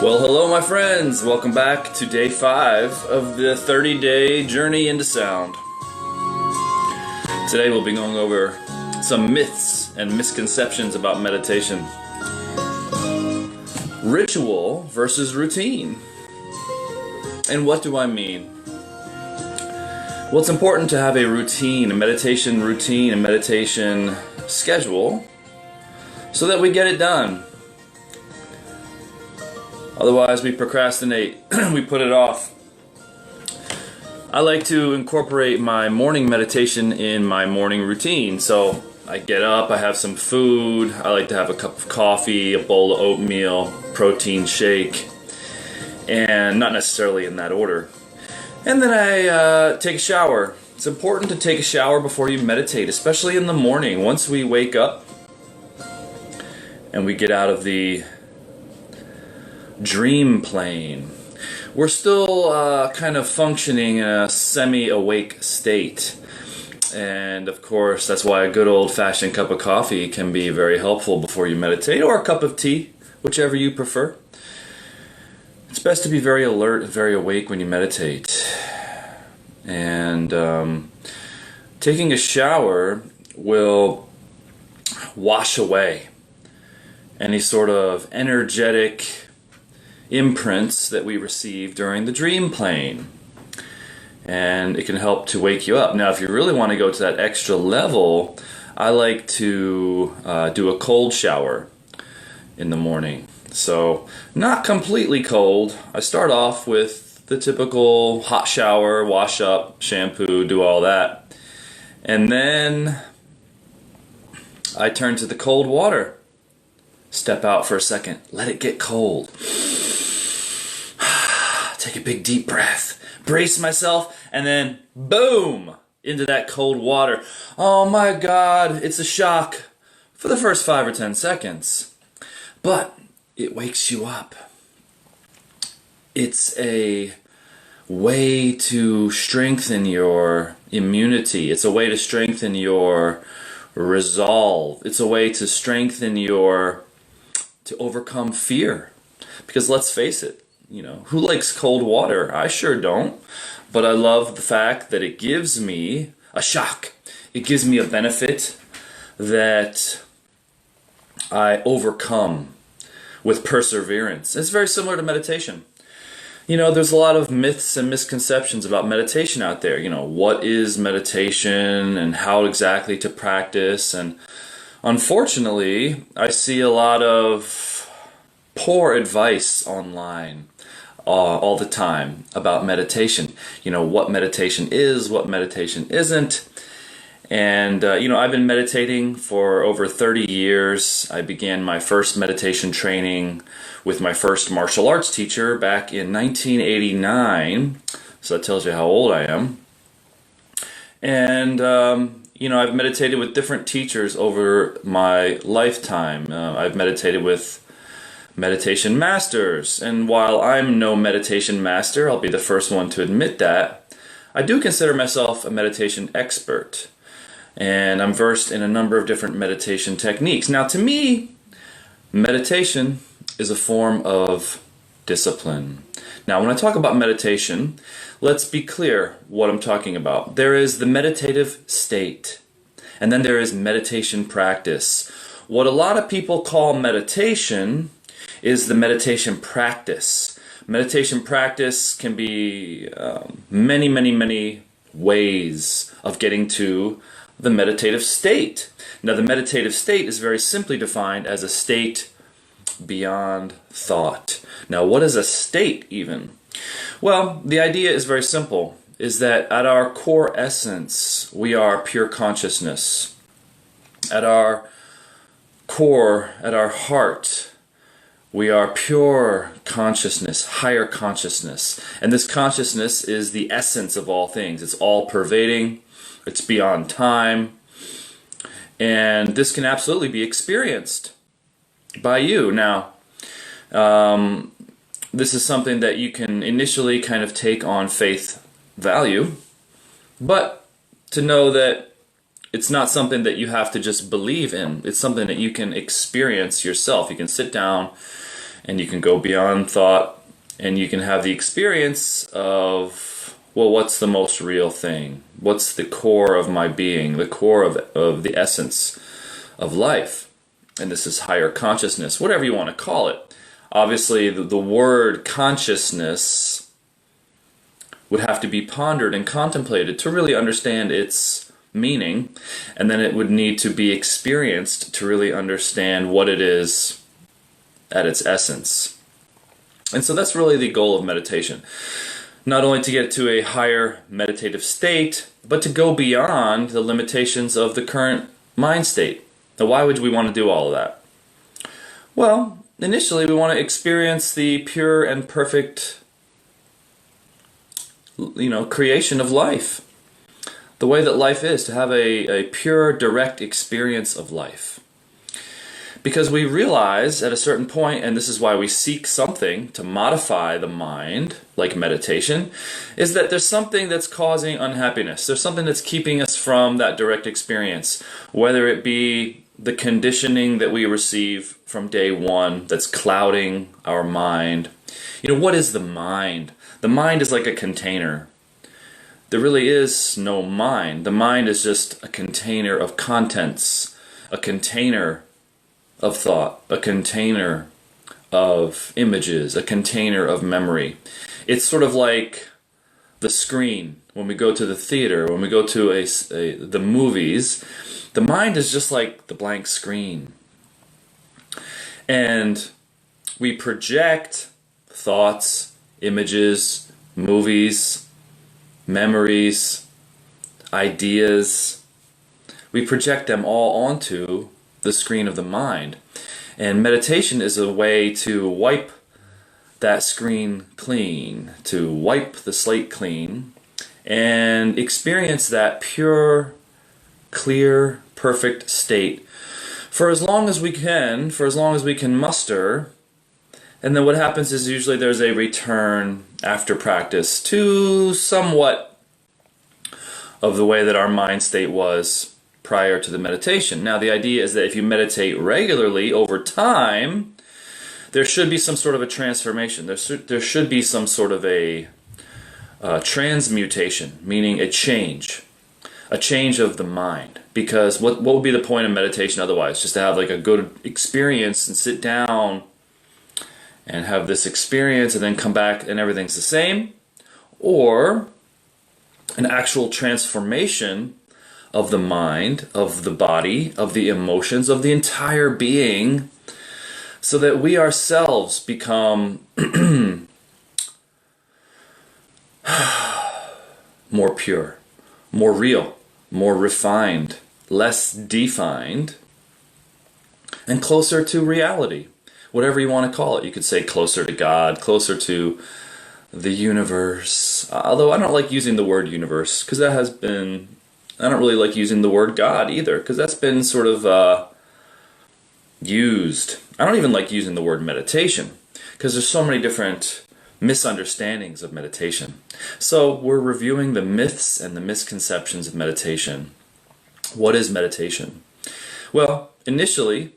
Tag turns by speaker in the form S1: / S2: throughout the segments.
S1: Well, hello my friends! Welcome back to day 5 of the 30-day journey into sound. Today we'll be going over some myths and misconceptions about meditation. Ritual versus routine. And what do I mean? Well, it's important to have a routine, a meditation schedule, so that we get it done. Otherwise, we procrastinate, we put it off. I like to incorporate my morning meditation in my morning routine. So I get up, I have some food, I like to have a cup of coffee, a bowl of oatmeal, protein shake, and not necessarily in that order. And then I take a shower. It's important to take a shower before you meditate, especially in the morning. Once we wake up and we get out of the dream plane, we're still kind of functioning in a semi-awake state. And of course, that's why a good old-fashioned cup of coffee can be very helpful before you meditate, or a cup of tea, whichever you prefer. It's best to be very alert and very awake when you meditate. And taking a shower will wash away any sort of energetic imprints that we receive during the dream plane, and it can help to wake you up. Now, if you really want to go to that extra level, I like to do a cold shower in the morning. So not completely cold. I start off with the typical hot shower, wash up, shampoo, do all that, and then I turn to the cold water. Step out for a second, let it get cold. Take a big deep breath, brace myself, and then boom, into that cold water. Oh my God, it's a shock for the first 5 or 10 seconds, but it wakes you up. It's a way to strengthen your immunity. It's a way to strengthen your resolve. It's a way to strengthen to overcome fear. Because let's face it, who likes cold water? I sure don't. But I love the fact that it gives me a shock. It gives me a benefit that I overcome with perseverance. It's very similar to meditation. There's a lot of myths and misconceptions about meditation out there. What is meditation and how exactly to practice? And unfortunately, I see a lot of poor advice online all the time about meditation. What meditation is, what meditation isn't. And I've been meditating for over 30 years. I began my first meditation training with my first martial arts teacher back in 1989. So that tells you how old I am. And I've meditated with different teachers over my lifetime. I've meditated with meditation masters, and while I'm no meditation master, I'll be the first one to admit that, I do consider myself a meditation expert, and I'm versed in a number of different meditation techniques. Now, to me, meditation is a form of discipline. Now, when I talk about meditation, let's be clear what I'm talking about. There is the meditative state, and then there is meditation practice. What a lot of people call meditation is the meditation practice. Meditation practice can be many ways of getting to the meditative state. Now, the meditative state is very simply defined as a state beyond thought. Now, what is a state even? Well, the idea is very simple, is that at our core essence, we are pure consciousness. At our core, at our heart, we are pure consciousness, higher consciousness. And this consciousness is the essence of all things. It's all pervading. It's beyond time. And this can absolutely be experienced by you. Now, this is something that you can initially kind of take on faith value. But to know that it's not something that you have to just believe in. It's something that you can experience yourself. You can sit down and you can go beyond thought, and you can have the experience of, well, what's the most real thing? What's the core of my being, the core of the essence of life? And this is higher consciousness, whatever you want to call it. Obviously, the word consciousness would have to be pondered and contemplated to really understand its meaning, and then it would need to be experienced to really understand what it is at its essence. And so that's really the goal of meditation. Not only to get to a higher meditative state, but to go beyond the limitations of the current mind state. Now, why would we want to do all of that? Well, initially we want to experience the pure and perfect, creation of life. The way that life is, to have a pure, direct experience of life. Because we realize at a certain point, and this is why we seek something to modify the mind, like meditation, is that there's something that's causing unhappiness. There's something that's keeping us from that direct experience, whether it be the conditioning that we receive from day one that's clouding our mind. What is the mind? The mind is like a container. There really is no mind. The mind is just a container of contents, a container of thought, a container of images, a container of memory. It's sort of like the screen when we go to the theater, when we go to the movies. The mind is just like the blank screen. And we project thoughts, images, movies, memories, ideas. We project them all onto the screen of the mind. And meditation is a way to wipe that screen clean, to wipe the slate clean, and experience that pure, clear, perfect state for as long as we can, for as long as we can muster. And then what happens is usually there's a return after practice to somewhat of the way that our mind state was prior to the meditation. Now, the idea is that if you meditate regularly over time, there should be some sort of a transformation. There should be some sort of a transmutation, meaning a change of the mind. Because what would be the point of meditation otherwise? Just to have like a good experience and sit down and have this experience and then come back and everything's the same? Or an actual transformation of the mind, of the body, of the emotions, of the entire being, so that we ourselves become more pure, more real, more refined, less defined, and closer to reality. Whatever you want to call it. You could say closer to God, closer to the universe. Although I don't like using the word universe, because that has been... I don't really like using the word God either, because that's been sort of used. I don't even like using the word meditation, because there's so many different misunderstandings of meditation. So we're reviewing the myths and the misconceptions of meditation. What is meditation? Well, initially,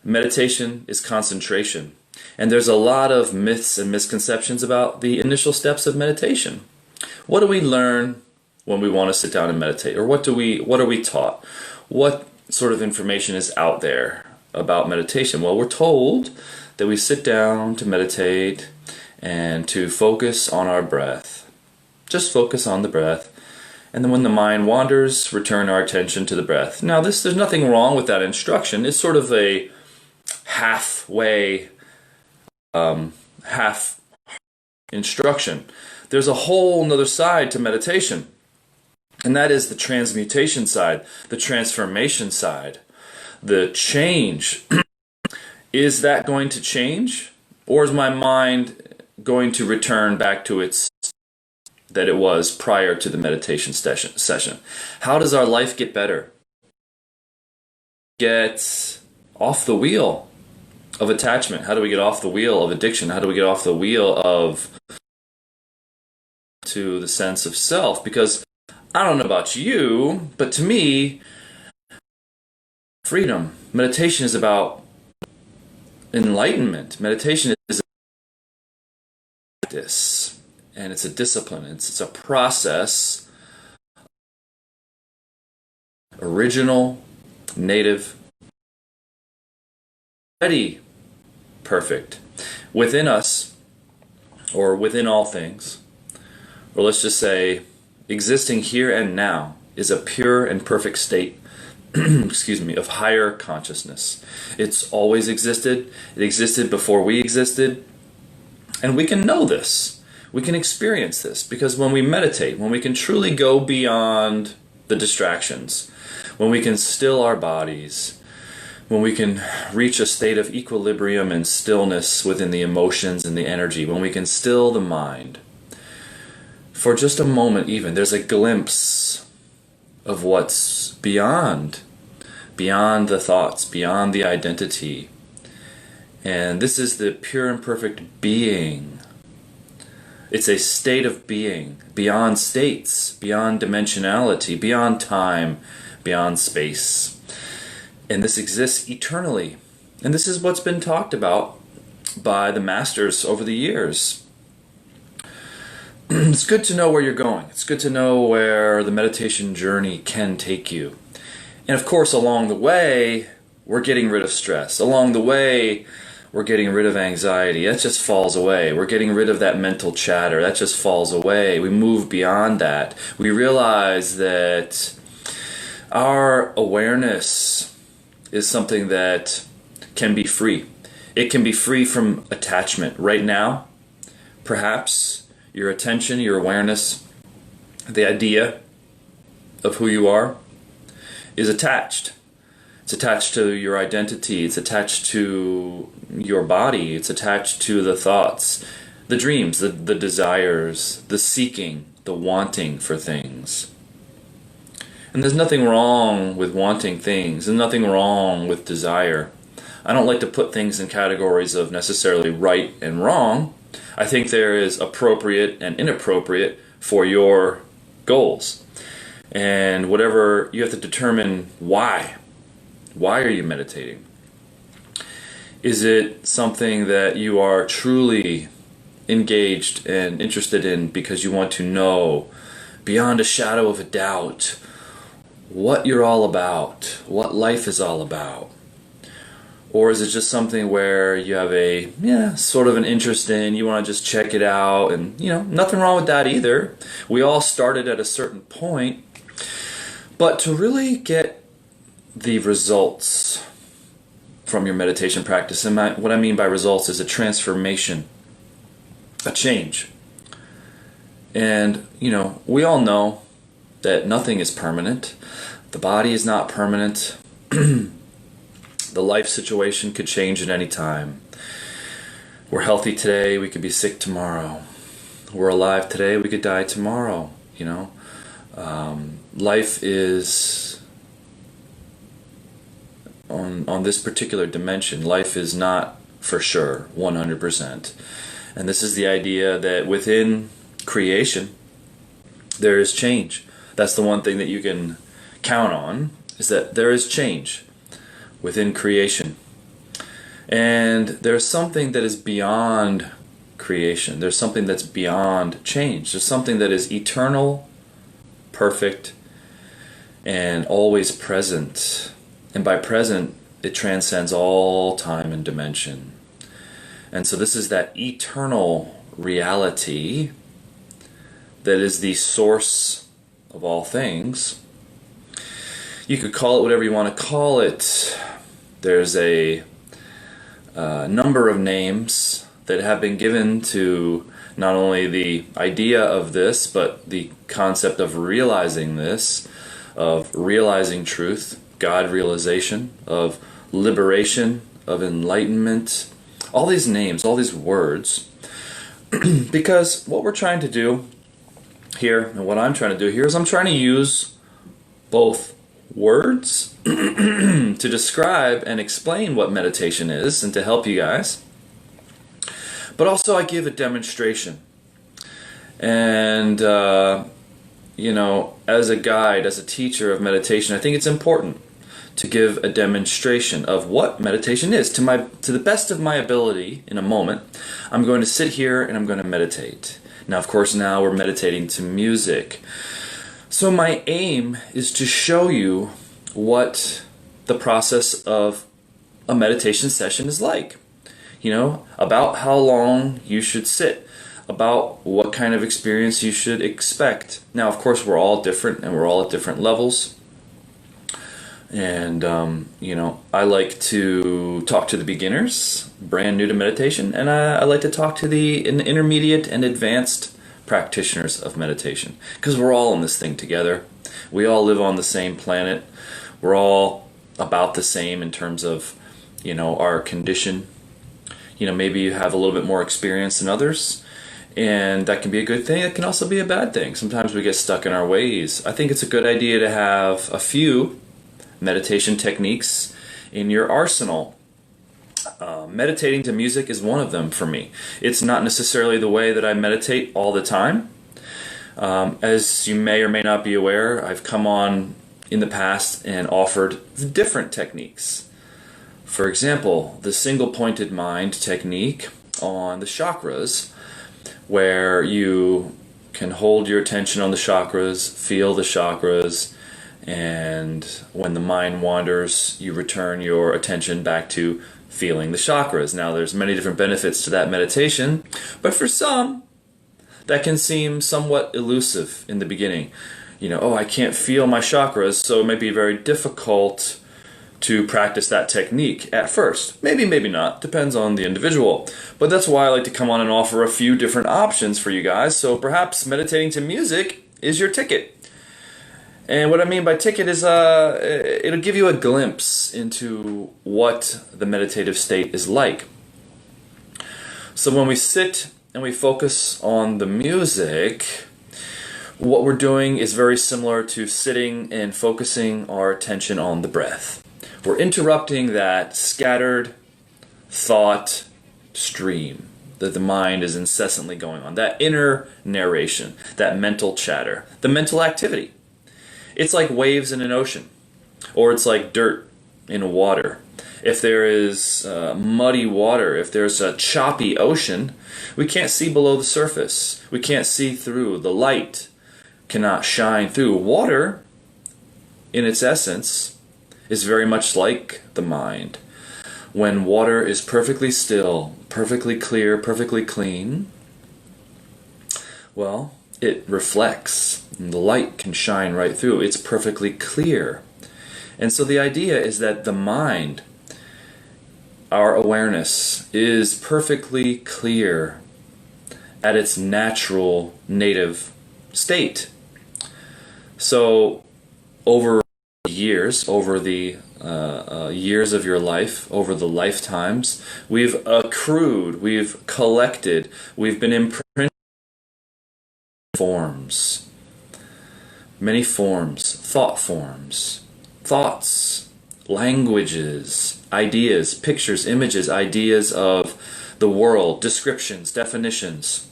S1: meditation is concentration. And there's a lot of myths and misconceptions about the initial steps of meditation. What do we learn when we want to sit down and meditate? Or what are we taught? What sort of information is out there about meditation? Well, we're told that we sit down to meditate and to focus on our breath. Just focus on the breath. And then when the mind wanders, return our attention to the breath. Now, there's nothing wrong with that instruction. It's sort of a halfway, half instruction. There's a whole nother side to meditation. And that is the transmutation side, the transformation side, the change. Is that going to change? Or is my mind going to return back to its that it was prior to the meditation session? How does our life get better? Get off the wheel of attachment. How do we get off the wheel of addiction? How do we get off the wheel of to the sense of self? Because I don't know about you, but to me, freedom. Meditation is about enlightenment. Meditation is a practice, and it's a discipline. It's a process. Original, native, already perfect within us, or within all things, or let's just say existing here and now, is a pure and perfect state excuse me, of higher consciousness. It's always existed. It existed before we existed. And we can know this. We can experience this because when we meditate, when we can truly go beyond the distractions, when we can still our bodies, when we can reach a state of equilibrium and stillness within the emotions and the energy, when we can still the mind, for just a moment even, there's a glimpse of what's beyond the thoughts, beyond the identity. And this is the pure and perfect being. It's a state of being, beyond states, beyond dimensionality, beyond time, beyond space. And this exists eternally. And this is what's been talked about by the masters over the years. It's good to know where you're going. It's good to know where the meditation journey can take you. And of course, along the way, we're getting rid of stress. Along the way, we're getting rid of anxiety. That just falls away. We're getting rid of that mental chatter. That just falls away. We move beyond that. We realize that our awareness is something that can be free. It can be free from attachment. Right now, perhaps your attention, your awareness, the idea of who you are is attached. It's attached to your identity. It's attached to your body. It's attached to the thoughts, the dreams, the desires, the seeking, the wanting for things. And there's nothing wrong with wanting things. There's nothing wrong with desire. I don't like to put things in categories of necessarily right and wrong. I think there is appropriate and inappropriate for your goals. And whatever, you have to determine why. Why are you meditating? Is it something that you are truly engaged and interested in because you want to know beyond a shadow of a doubt what you're all about, what life is all about? Or is it just something where you have a, sort of an interest in, you want to just check it out, and, nothing wrong with that either. We all started at a certain point. But to really get the results from your meditation practice, and what I mean by results is a transformation, a change. And, we all know that nothing is permanent. The body is not permanent. The life situation could change at any time. We're healthy today, we could be sick tomorrow. We're alive today, we could die tomorrow, Life is, on this particular dimension, life is not for sure, 100%. And this is the idea that within creation, there is change. That's the one thing that you can count on, is that there is change within creation. And there's something that is beyond creation. There's something that's beyond change. There's something that is eternal, perfect, and always present. And by present, it transcends all time and dimension. And so this is that eternal reality that is the source of all things. You could call it whatever you want to call it. There's a number of names that have been given to not only the idea of this, but the concept of realizing this, of realizing truth, God realization, of liberation, of enlightenment, all these names, all these words. Because what we're trying to do here, and what I'm trying to do here, is I'm trying to use both words to describe and explain what meditation is and to help you guys. But also I give a demonstration. And, as a guide, as a teacher of meditation, I think it's important to give a demonstration of what meditation is. To the best of my ability, in a moment, I'm going to sit here and I'm going to meditate. Now, of course, now we're meditating to music. So my aim is to show you what the process of a meditation session is like. You know, about how long you should sit, about what kind of experience you should expect. Now, of course, we're all different and we're all at different levels. And, you know, I like to talk to the beginners, brand new to meditation, and I like to talk to the intermediate and advanced practitioners of meditation, because we're all in this thing together. We all live on the same planet. We're all about the same in terms of, you know, our condition. You know, maybe you have a little bit more experience than others, and that can be a good thing. It can also be a bad thing. Sometimes we get stuck in our ways. I think it's a good idea to have a few meditation techniques in your arsenal. Meditating to music is one of them for me. It's not necessarily the way that I meditate all the time. As you may or may not be aware, I've come on in the past and offered different techniques. For example, the single-pointed mind technique on the chakras, where you can hold your attention on the chakras, feel the chakras, and when the mind wanders, you return your attention back to feeling the chakras. Now, there's many different benefits to that meditation, but for some, that can seem somewhat elusive in the beginning. You know, oh, I can't feel my chakras, so it may be very difficult to practice that technique at first. Maybe, maybe not. Depends on the individual. But that's why I like to come on and offer a few different options for you guys. So perhaps meditating to music is your ticket. And what I mean by ticket is it'll give you a glimpse into what the meditative state is like. So when we sit and we focus on the music, what we're doing is very similar to sitting and focusing our attention on the breath. We're interrupting that scattered thought stream that the mind is incessantly going on, that inner narration, that mental chatter, the mental activity. It's like waves in an ocean, or it's like dirt in water. If there is muddy water, if there's a choppy ocean, we can't see below the surface. We can't see through. The light cannot shine through. Water, in its essence, is very much like the mind. When water is perfectly still, perfectly clear, perfectly clean, well, it reflects. And the light can shine right through. It's perfectly clear. And so the idea is that the mind, our awareness, is perfectly clear at its natural, native state. So over years, over the years of your life, over the lifetimes, we've accrued, we've collected, we've been imprinted forms, many forms, thoughts, languages, ideas, pictures, images, ideas of the world, descriptions, definitions.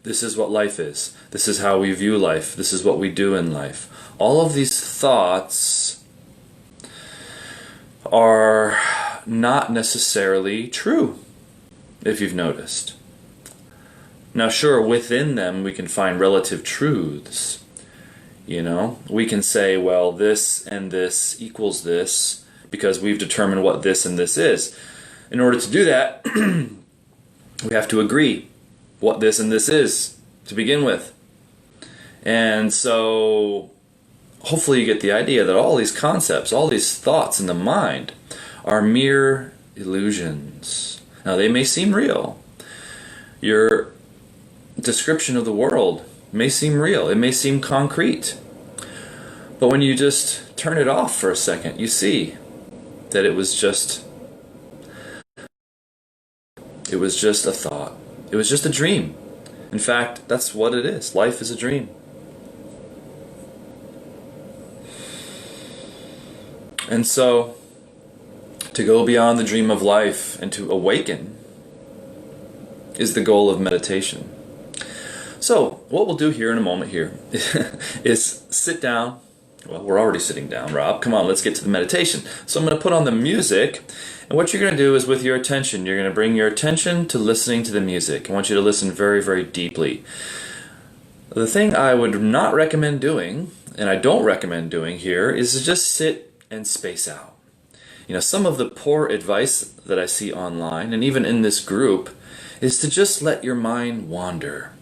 S1: This is what life is. This is how we view life. This is what we do in life. All of these thoughts are not necessarily true, if you've noticed. Now, sure, within them we can find relative truths. You know, we can say, well, this and this equals this because we've determined what this and this is. In order to do that, we have to agree what this and this is to begin with. And so hopefully you get the idea that all these concepts, all these thoughts in the mind are mere illusions. Now, they may seem real. Your description of the world may seem real. It may seem concrete. But when you just turn it off for a second, you see that it was just a thought. It was just a dream. In fact, that's what it is. Life is a dream. And so, to go beyond the dream of life and to awaken is the goal of meditation. So, what we'll do here in a moment here is sit down Well, we're already sitting down, Rob. Come on, let's get to the meditation. So I'm going to put on the music, and what you're going to do is with your attention, you're going to bring your attention to listening to the music. I want you to listen very, very deeply. The thing I would not recommend doing, and I don't recommend doing here, is to just sit and space out. You know, some of the poor advice that I see online, and even in this group, is to just let your mind wander.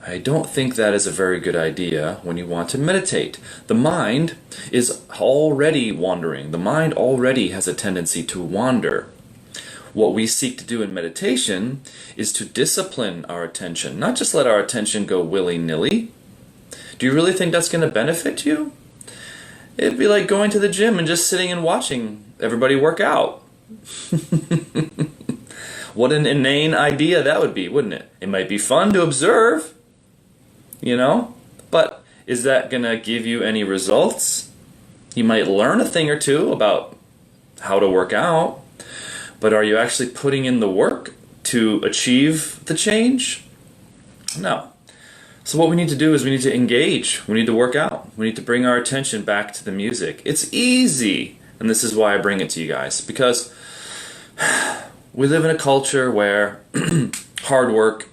S1: I don't think that is a very good idea when you want to meditate. The mind is already wandering. The mind already has a tendency to wander. What we seek to do in meditation is to discipline our attention, not just let our attention go willy-nilly. Do you really think that's going to benefit you? It'd be like going to the gym and just sitting and watching everybody work out. What an inane idea that would be, wouldn't it? It might be fun to observe, you know, but is that going to give you any results? You might learn a thing or two about how to work out, but are you actually putting in the work to achieve the change? No. So what we need to do is we need to engage. We need to work out. We need to bring our attention back to the music. It's easy, and this is why I bring it to you guys, because we live in a culture where hard work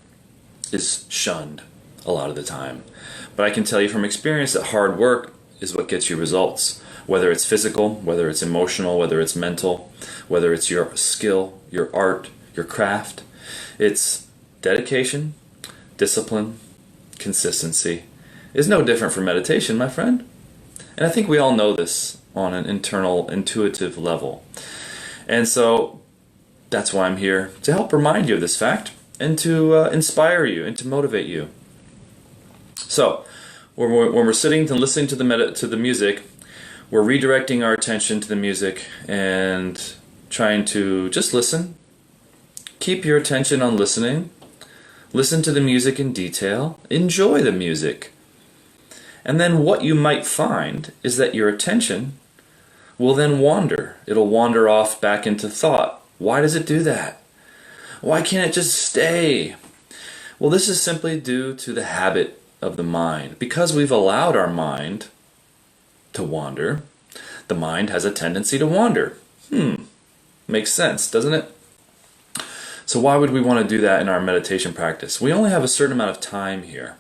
S1: is shunned a lot of the time. But I can tell you from experience that hard work is what gets you results. Whether it's physical, whether it's emotional, whether it's mental, whether it's your skill, your art, your craft. It's dedication, discipline, consistency. It's no different from meditation, my friend. And I think we all know this on an internal, intuitive level. And so that's why I'm here, to help remind you of this fact and to inspire you and to motivate you. So, when we're sitting and listening to the music, we're redirecting our attention to the music and trying to just listen. Keep your attention on listening. Listen to the music in detail. Enjoy the music. And then what you might find is that your attention will then wander. It'll wander off back into thought. Why does it do that? Why can't it just stay? Well, this is simply due to the habit of the mind. Because we've allowed our mind to wander, the mind has a tendency to wander. Makes sense, doesn't it? So why would we want to do that in our meditation practice? We only have a certain amount of time here.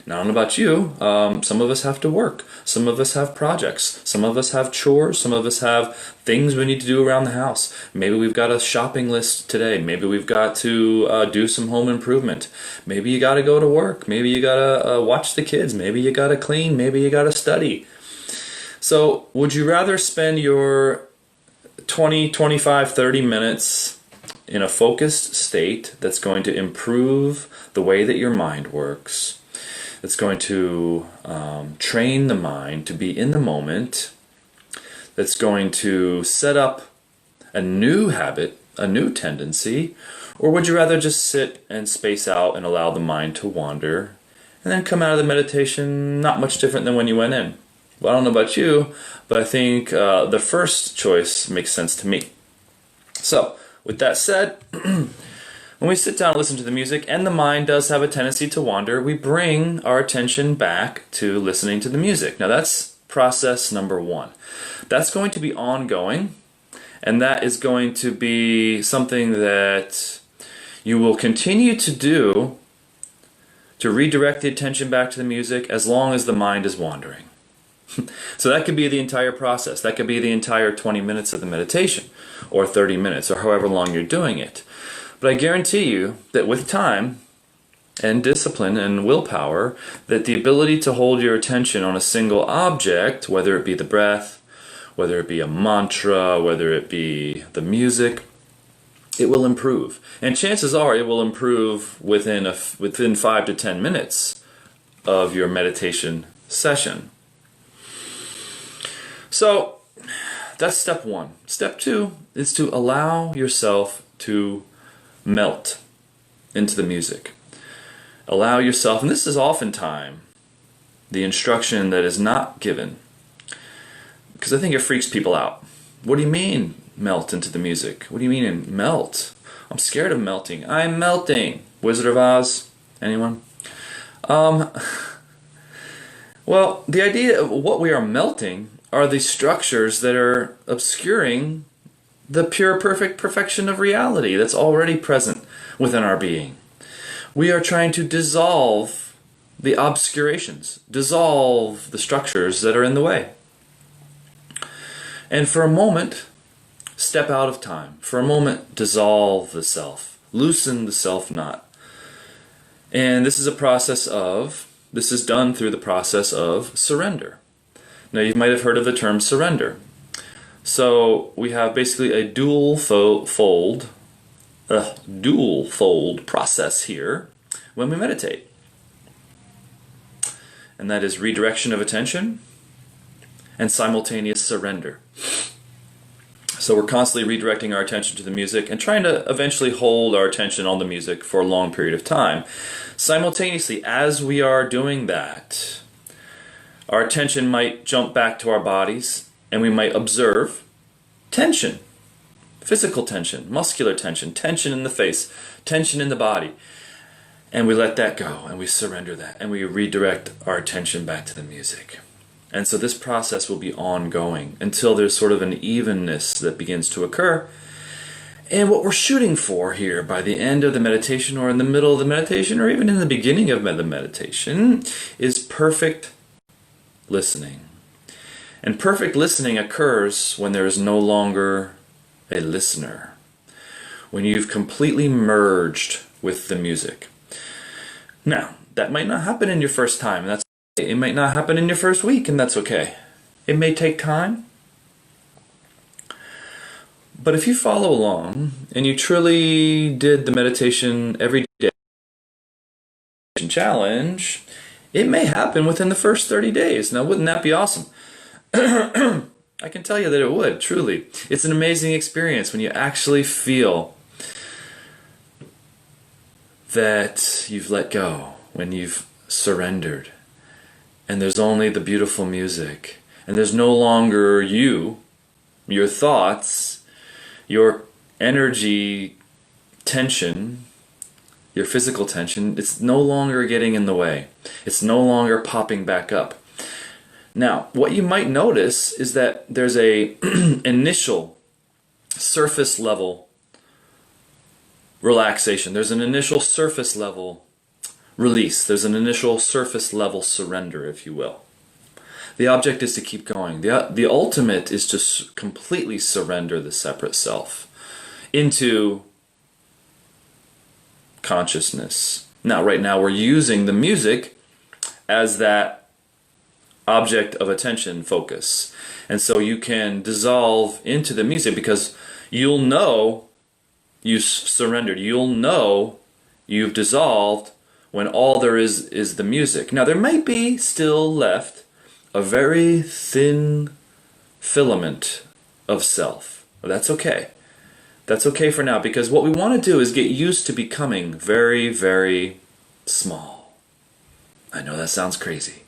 S1: Now, I don't know about you, some of us have to work, some of us have projects, some of us have chores, some of us have things we need to do around the house. Maybe we've got a shopping list today, maybe we've got to do some home improvement, maybe you got to go to work, maybe you got to watch the kids, maybe you got to clean, maybe you got to study. So would you rather spend your 20, 25, 30 minutes in a focused state that's going to improve the way that your mind works, that's going to train the mind to be in the moment, that's going to set up a new habit, a new tendency, or would you rather just sit and space out and allow the mind to wander and then come out of the meditation not much different than when you went in? Well, I don't know about you, but I think the first choice makes sense to me. So, with that said, when we sit down and listen to the music, and the mind does have a tendency to wander, we bring our attention back to listening to the music. Now that's process number one. That's going to be ongoing, and that is going to be something that you will continue to do to redirect the attention back to the music as long as the mind is wandering. So that could be the entire process. That could be the entire 20 minutes of the meditation, or 30 minutes, or however long you're doing it. But I guarantee you that with time and discipline and willpower, that the ability to hold your attention on a single object, whether it be the breath, whether it be a mantra, whether it be the music, it will improve. And chances are it will improve within 5 to 10 minutes of your meditation session. So that's step one. Step two is to allow yourself to melt into the music. Allow yourself, and this is oftentimes the instruction that is not given, because I think it freaks people out. What do you mean, melt into the music? What do you mean, melt? I'm scared of melting. I'm melting. Wizard of Oz? Anyone? Well, the idea of what we are melting are the structures that are obscuring the pure, perfect perfection of reality that's already present within our being. We are trying to dissolve the obscurations, dissolve the structures that are in the way. And for a moment, step out of time. For a moment, dissolve the self. Loosen the self knot. And this is done through the process of surrender. Now, you might have heard of the term surrender. So we have basically a dual fold process here when we meditate. And that is redirection of attention and simultaneous surrender. So we're constantly redirecting our attention to the music and trying to eventually hold our attention on the music for a long period of time. Simultaneously, as we are doing that, our attention might jump back to our bodies and we might observe tension, physical tension, muscular tension, tension in the face, tension in the body. And we let that go and we surrender that and we redirect our attention back to the music. And so this process will be ongoing until there's sort of an evenness that begins to occur. And what we're shooting for here by the end of the meditation or in the middle of the meditation or even in the beginning of the meditation is perfect listening. And perfect listening occurs when there is no longer a listener. When you've completely merged with the music. Now, that might not happen in your first time, and that's okay. It might not happen in your first week, and that's okay. It may take time. But if you follow along and you truly did the meditation every day challenge, it may happen within the first 30 days. Now, wouldn't that be awesome? I can tell you that it would, truly. It's an amazing experience when you actually feel that you've let go, when you've surrendered, and there's only the beautiful music, and there's no longer you, your thoughts, your energy tension, your physical tension. It's no longer getting in the way. It's no longer popping back up. Now, what you might notice is that there's a initial surface level relaxation. There's an initial surface level release. There's an initial surface level surrender, if you will. The object is to keep going. The ultimate is to completely surrender the separate self into consciousness. Now, right now, we're using the music as that object of attention focus. And so you can dissolve into the music because you'll know you surrendered. You'll know you've dissolved when all there is the music. Now, there might be still left a very thin filament of self. Well, that's okay. That's okay for now, because what we want to do is get used to becoming very, very small. I know that sounds crazy,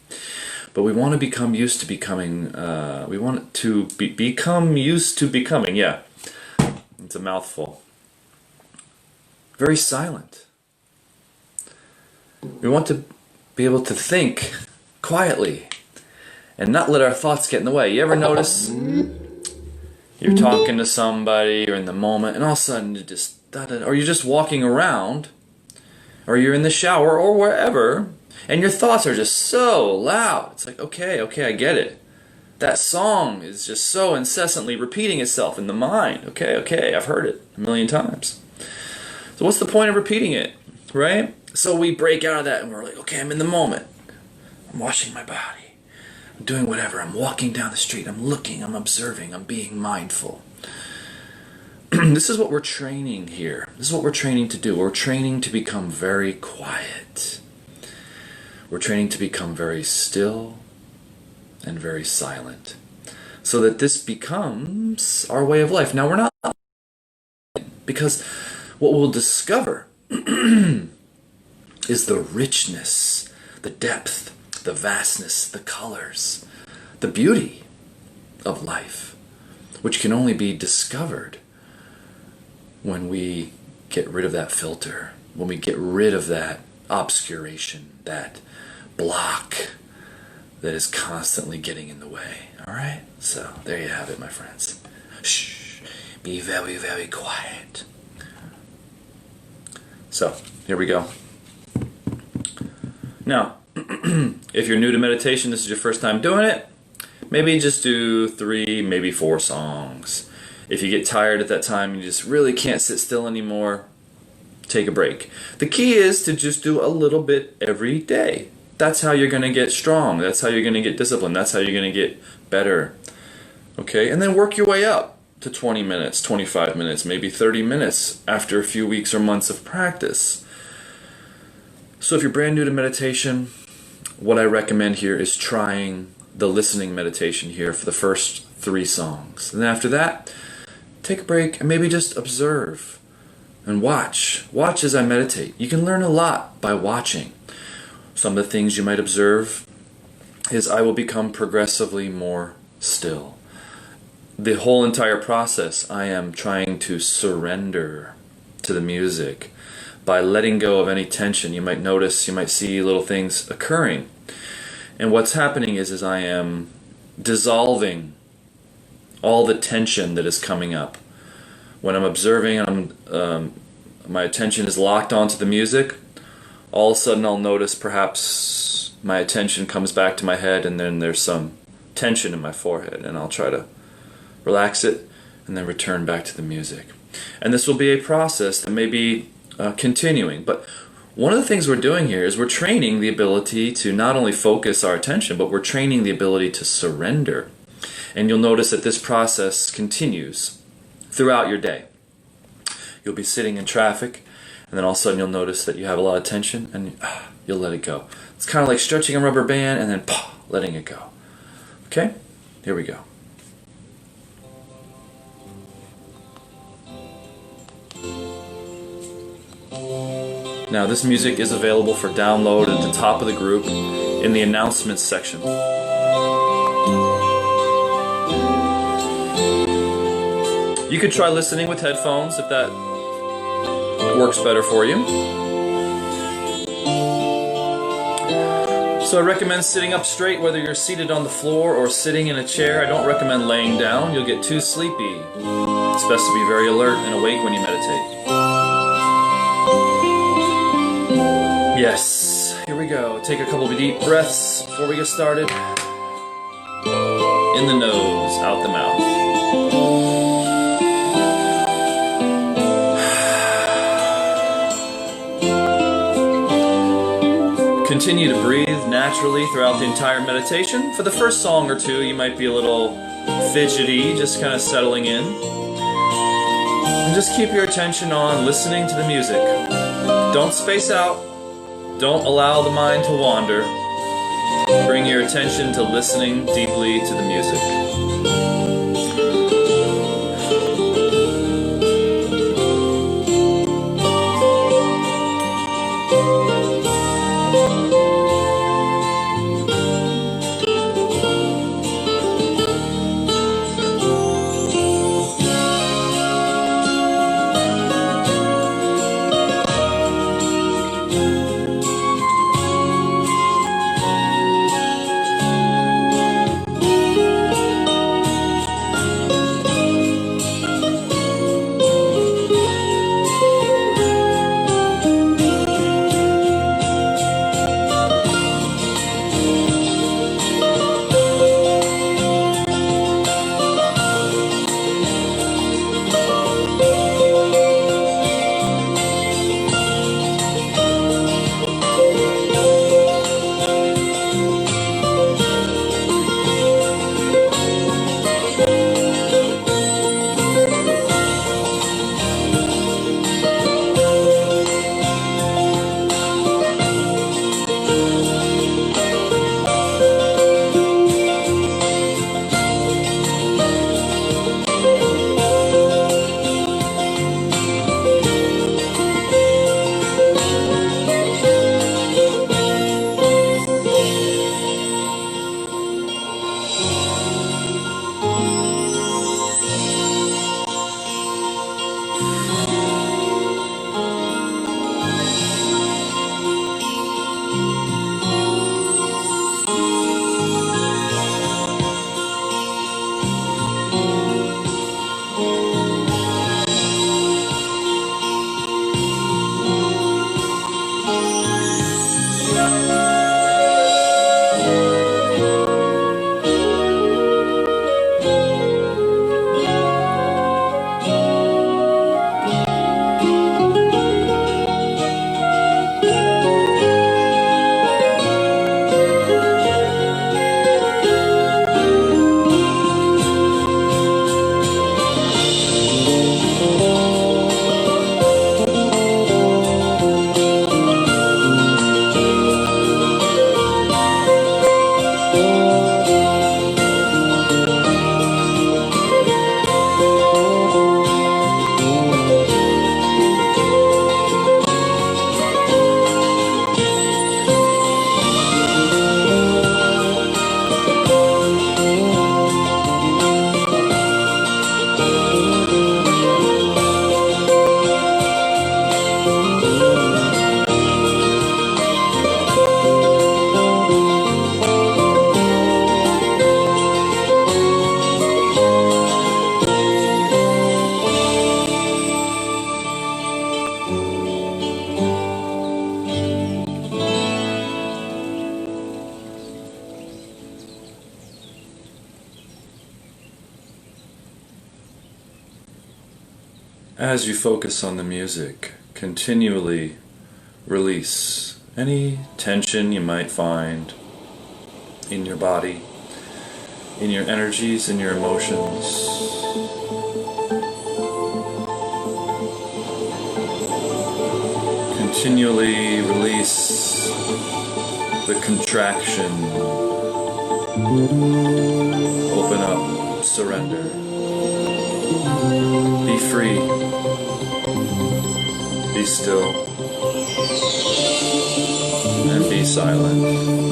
S1: but we want to become used to becoming, we want to become used to becoming, yeah, it's a mouthful, very silent. We want to be able to think quietly and not let our thoughts get in the way. You ever notice you're talking to somebody, you're in the moment, and all of a sudden you just, or you're just walking around, or you're in the shower, or wherever, and your thoughts are just so loud. It's like, okay, I get it. That song is just so incessantly repeating itself in the mind. Okay, I've heard it a million times. So what's the point of repeating it, right? So we break out of that and we're like, okay, I'm in the moment. I'm washing my body. I'm doing whatever. I'm walking down the street. I'm looking. I'm observing. I'm being mindful. This is what we're training here. This is what we're training to do. We're training to become very quiet. We're training to become very still and very silent, so that this becomes our way of life. Now, we're not, because what we'll discover is the richness, the depth, the vastness, the colors, the beauty of life, which can only be discovered when we get rid of that filter, when we get rid of that obscuration, that block that is constantly getting in the way. Alright? So, there you have it, my friends. Shh. Be very, very quiet. So, here we go. Now, if you're new to meditation, this is your first time doing it, maybe just do 3, maybe 4 songs. If you get tired at that time and you just really can't sit still anymore, take a break. The key is to just do a little bit every day. That's how you're going to get strong. That's how you're going to get disciplined. That's how you're going to get better. Okay? And then work your way up to 20 minutes, 25 minutes, maybe 30 minutes after a few weeks or months of practice. So if you're brand new to meditation, what I recommend here is trying the listening meditation here for the first 3 songs. And then after that, take a break and maybe just observe and watch. Watch as I meditate. You can learn a lot by watching. Some of the things you might observe is I will become progressively more still. The whole entire process, I am trying to surrender to the music by letting go of any tension. You might notice, you might see little things occurring. And what's happening is I am dissolving all the tension that is coming up. When I'm observing, my attention is locked onto the music. All of a sudden I'll notice perhaps my attention comes back to my head and then there's some tension in my forehead, and I'll try to relax it and then return back to the music. And this will be a process that may be continuing, but one of the things we're doing here is we're training the ability to not only focus our attention, but we're training the ability to surrender. And you'll notice that this process continues throughout your day. You'll be sitting in traffic, and then all of a sudden you'll notice that you have a lot of tension, and you'll let it go. It's kind of like stretching a rubber band and then letting it go. Okay? Here we go. Now this music is available for download at the top of the group in the announcements section. You could try listening with headphones if that works better for you. So I recommend sitting up straight, whether you're seated on the floor or sitting in a chair. I don't recommend laying down. You'll get too sleepy. It's best to be very alert and awake when you meditate. Yes, here we go. Take a couple of deep breaths before we get started. In the nose, out the mouth. Continue to breathe naturally throughout the entire meditation. For the first song or two, you might be a little fidgety, just kind of settling in. And just keep your attention on listening to the music. Don't space out. Don't allow the mind to wander. Bring your attention to listening deeply to the music. As you focus on the music, continually release any tension you might find in your body, in your energies, in your emotions. Continually release the contraction. Open up, surrender. Be free. Be still. And be silent.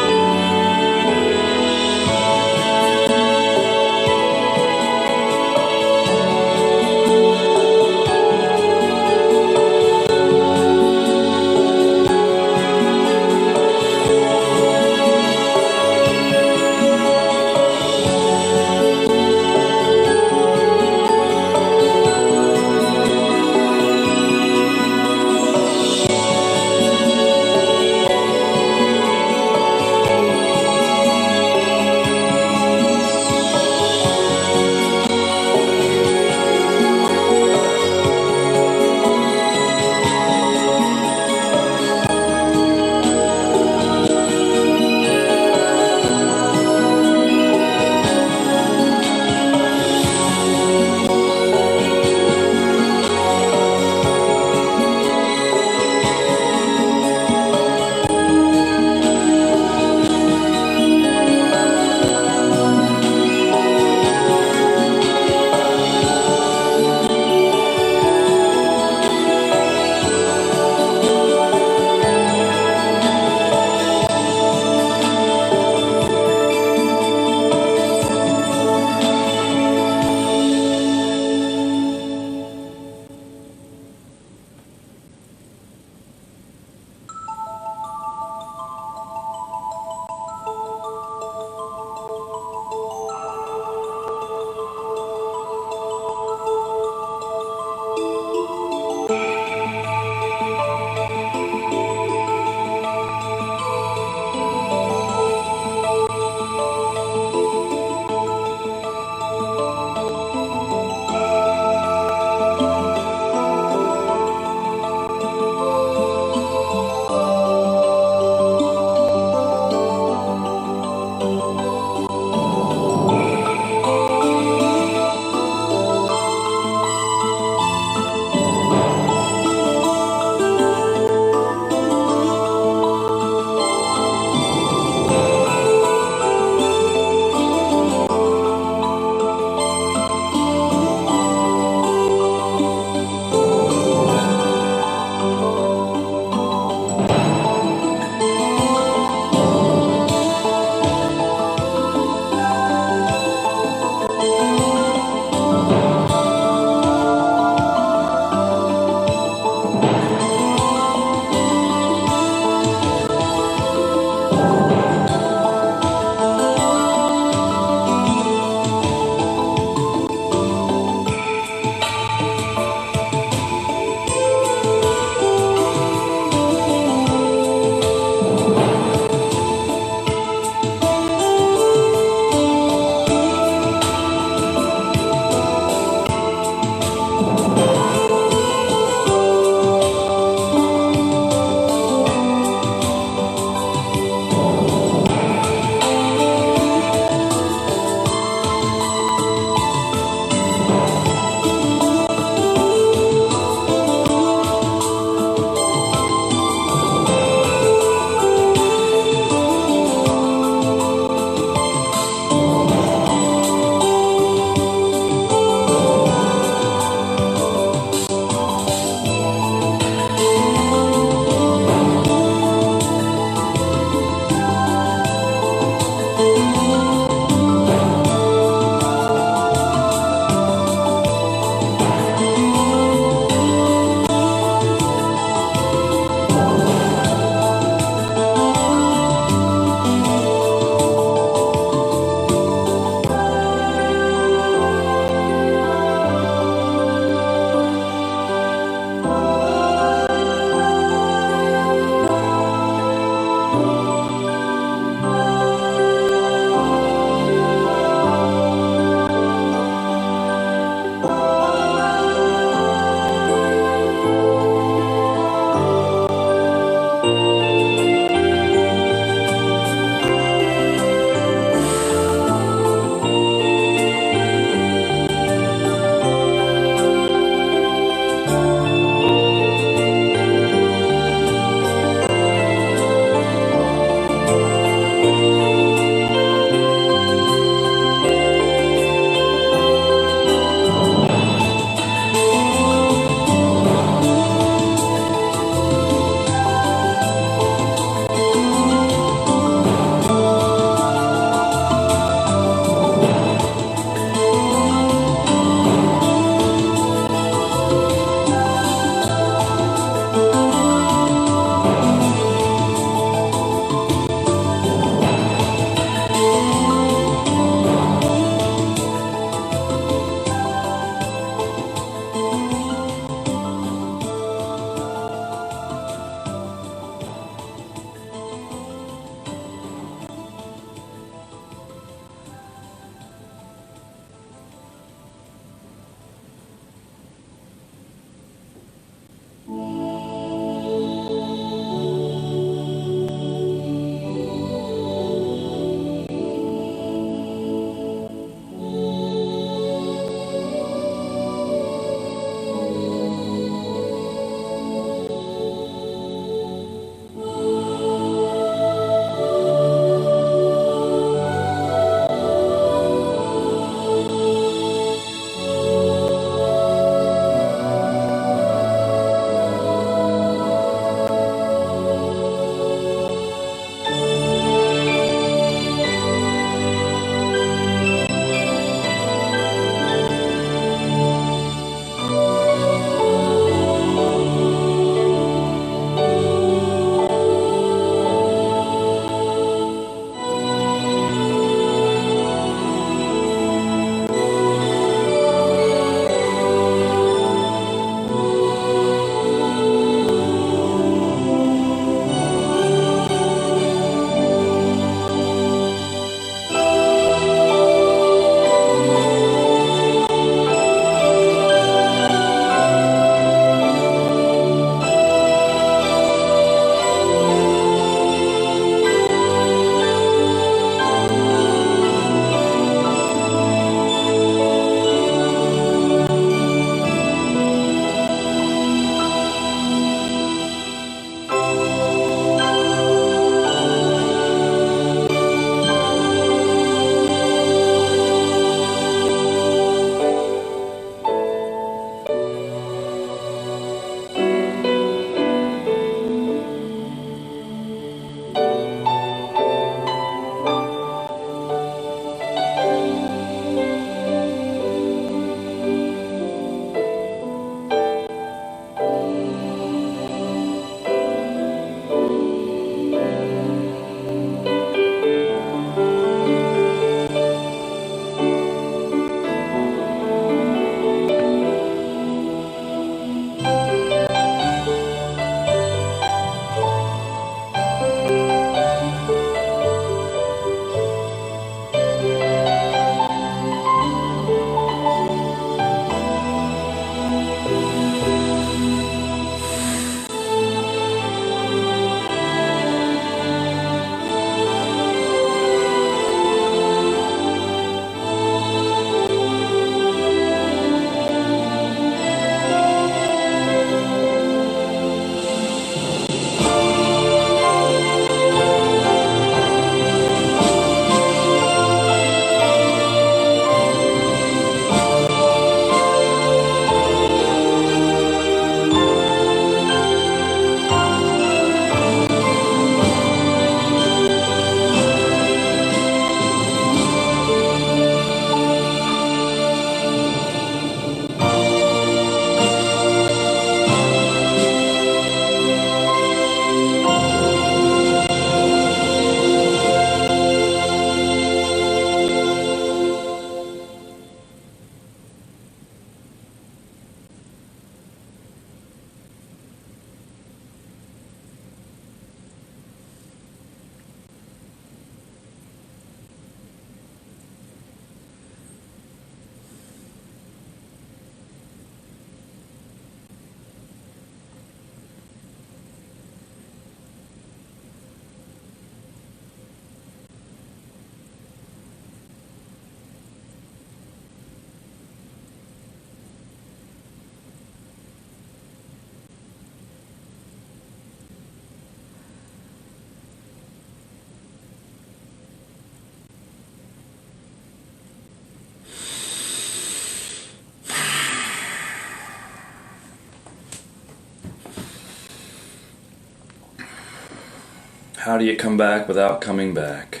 S1: How do you come back without coming back?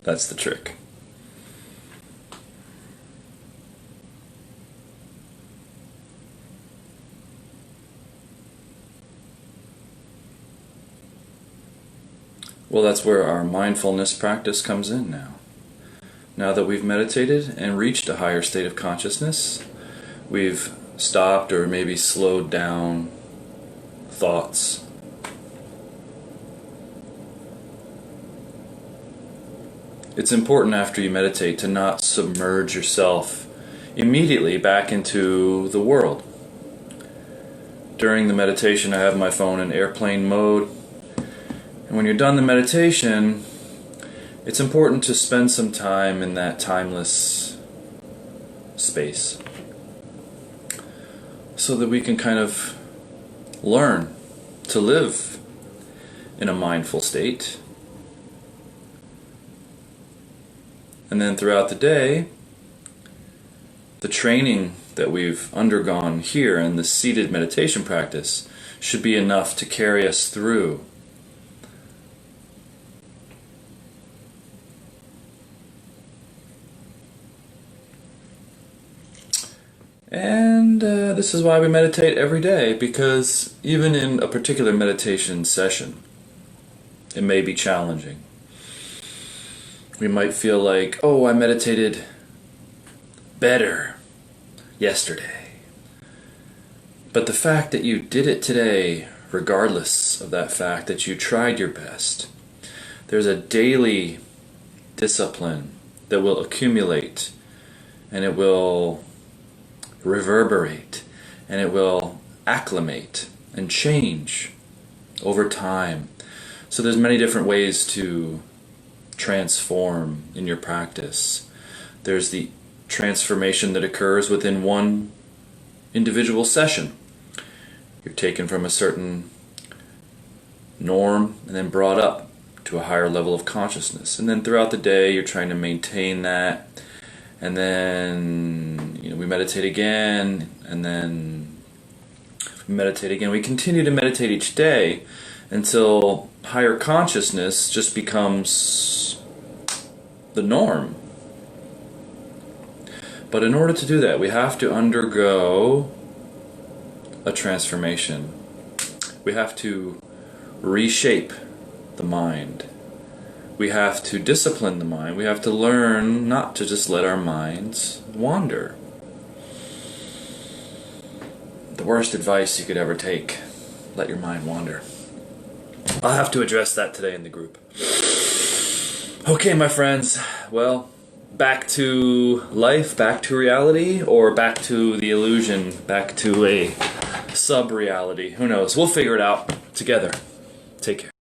S1: That's the trick. Well, that's where our mindfulness practice comes in now. Now that we've meditated and reached a higher state of consciousness, we've stopped or maybe slowed down thoughts. It's important after you meditate to not submerge yourself immediately back into the world. During the meditation, I have my phone in airplane mode. And when you're done the meditation, it's important to spend some time in that timeless space so that we can kind of learn to live in a mindful state. And then throughout the day, the training that we've undergone here in the seated meditation practice should be enough to carry us through. And this is why we meditate every day, because even in a particular meditation session, it may be challenging. We might feel like, oh, I meditated better yesterday. But the fact that you did it today, regardless of that fact that you tried your best, there's a daily discipline that will accumulate, and it will reverberate, and it will acclimate and change over time. So there's many different ways to transform in your practice. There's the transformation that occurs within one individual session. You're taken from a certain norm and then brought up to a higher level of consciousness. And then throughout the day you're trying to maintain that. And then we meditate again, and then we meditate again. We continue to meditate each day until higher consciousness just becomes the norm. But in order to do that, we have to undergo a transformation. We have to reshape the mind. We have to discipline the mind. We have to learn not to just let our minds wander. The worst advice you could ever take: let your mind wander. I'll have to address that today in the group. Okay, my friends. Well, back to life, back to reality, or back to the illusion, back to a sub-reality. Who knows? We'll figure it out together. Take care.